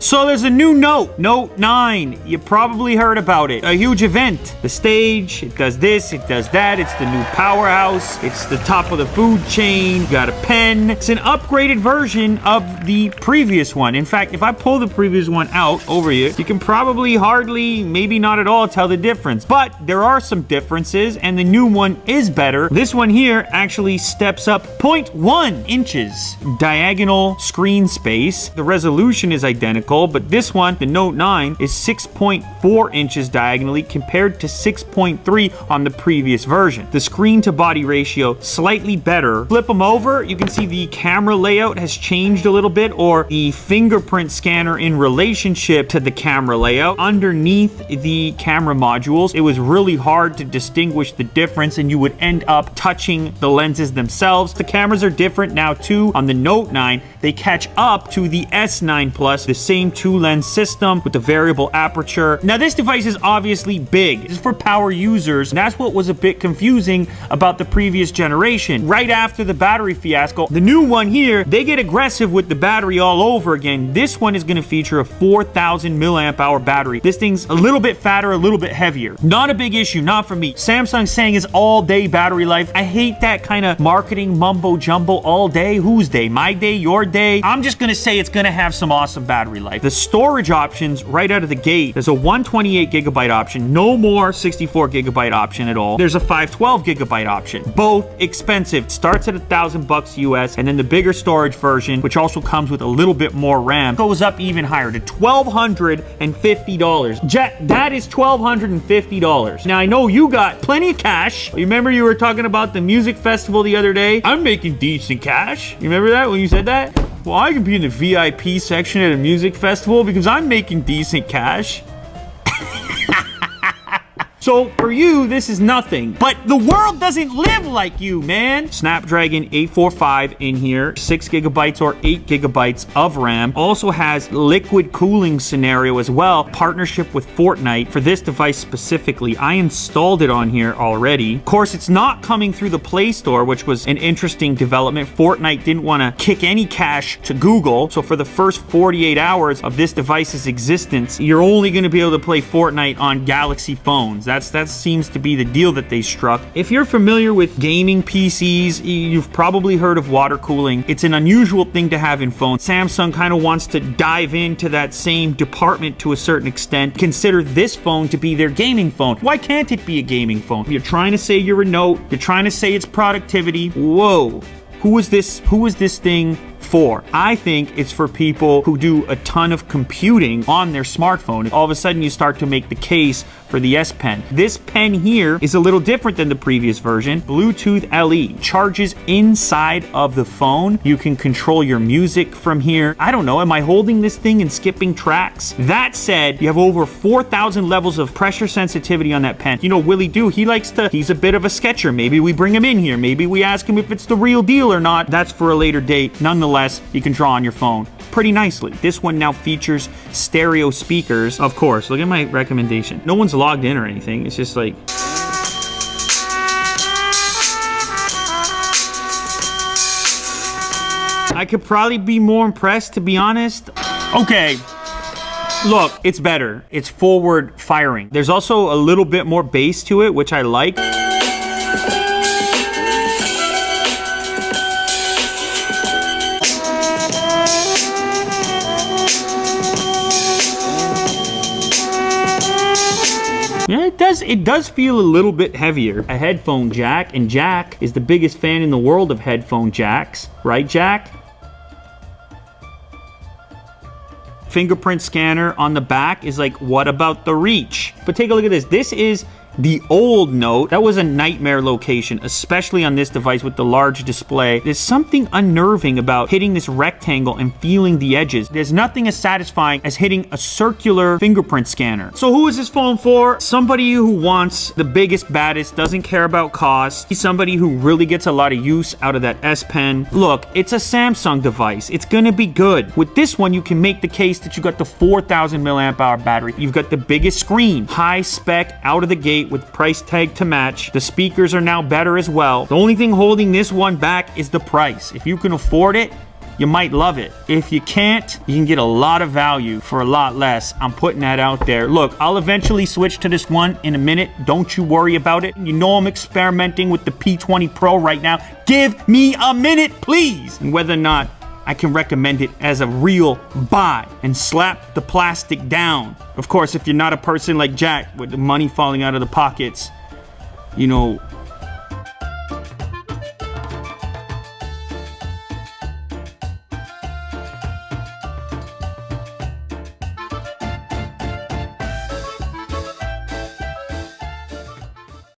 So there's a new Note 9. You probably heard about it. A huge event. The stage, it does this, it does that. It's the new powerhouse. It's the top of the food chain. You got a pen. It's an upgraded version of the previous one. In fact, if I pull the previous one out over here, you can probably hardly, maybe not at all, tell the difference. But there are some differences, and the new one is better. This one here actually steps up 0.1 inches diagonal screen space. The resolution is identical, but this one, the Note 9, is 6.4 inches diagonally compared to 6.3 on the previous version. The screen to body ratio slightly better. Flip them over, you can see the camera layout has changed a little bit, or the fingerprint scanner in relationship to the camera layout. Underneath the camera modules, it was really hard to distinguish the difference, and you would end up touching the lenses themselves. The cameras are different now too. On the Note 9, they catch up to the S9 Plus, the same two-lens system with the variable aperture. Now this device is obviously big. This is for power users, and that's what was a bit confusing about the previous generation. Right after the battery fiasco, the new one here, they get aggressive with the battery all over again. This one is going to feature a 4,000 milliamp hour battery. This thing's a little bit fatter, a little bit heavier. Not a big issue, not for me. Samsung saying it's all day battery life. I hate that kind of marketing mumbo jumbo. All day, whose day? My day, your day? I'm just gonna say it's gonna have some awesome battery life. The storage options right out of the gate, there's a 128 gigabyte option, no more 64 gigabyte option at all. There's a 512 gigabyte option. Both expensive. Starts at $1,000 US, and then the bigger storage version, which also comes with a little bit more RAM, goes up even higher to $1,250. That is $1,250. Now I know you got plenty of cash. You remember you were talking about the music festival the other day? I'm making decent cash. You remember that when you said that? Well, I can be in the VIP section at a music festival because I'm making decent cash. So for you, this is nothing. But the world doesn't live like you, man. Snapdragon 845 in here, 6 gigabytes or 8 gigabytes of RAM. Also has liquid cooling scenario as well. Partnership with Fortnite for this device specifically. I installed it on here already. Of course, it's not coming through the Play Store, which was an interesting development. Fortnite didn't want to kick any cash to Google. So for the first 48 hours of this device's existence, you're only going to be able to play Fortnite on Galaxy phones. That seems to be the deal that they struck. If you're familiar with gaming PCs, you've probably heard of water cooling. It's an unusual thing to have in phones. Samsung kind of wants to dive into that same department to a certain extent. Consider this phone to be their gaming phone. Why can't it be a gaming phone? You're trying to say you're a Note. You're trying to say it's productivity. Whoa. Who is this thing for? I think it's for people who do a ton of computing on their smartphone. All of a sudden you start to make the case for the S Pen. This pen here is a little different than the previous version. Bluetooth LE charges inside of the phone. You can control your music from here. I don't know, am I holding this thing and skipping tracks? That said, you have over 4,000 levels of pressure sensitivity on that pen. You know, Willie Doo, he's a bit of a sketcher. Maybe we bring him in here. Maybe we ask him if it's the real deal or not. That's for a later date. Nonetheless, you can draw on your phone pretty nicely. This one now features stereo speakers. Of course, look at my recommendation. No one's logged in or anything. It's just like... I could probably be more impressed, to be honest. Okay. Look, it's better. It's forward firing. There's also a little bit more bass to it, which I like. Yeah, it does feel a little bit heavier. A headphone jack, and Jack is the biggest fan in the world of headphone jacks. Right, Jack? Fingerprint scanner on the back is like, what about the reach? But take a look at this. This is the old Note. That was a nightmare location, especially on this device with the large display. There's something unnerving about hitting this rectangle and feeling the edges. There's nothing as satisfying as hitting a circular fingerprint scanner. So who is this phone for? Somebody who wants the biggest, baddest, doesn't care about cost. He's somebody who really gets a lot of use out of that S Pen. Look, it's a Samsung device. It's gonna be good. With this one, you can make the case that you got the 4,000 milliamp hour battery. You've got the biggest screen, high spec, out of the gate with price tag to match. The speakers are now better as well. The only thing holding this one back is the price. If you can afford it, you might love it. If you can't, you can get a lot of value for a lot less. I'm putting that out there. Look, I'll eventually switch to this one in a minute. Don't you worry about it. You know I'm experimenting with the P20 Pro right now. Give me a minute, please. And whether or not I can recommend it as a real buy and slap the plastic down. Of course, if you're not a person like Jack with the money falling out of the pockets, you know,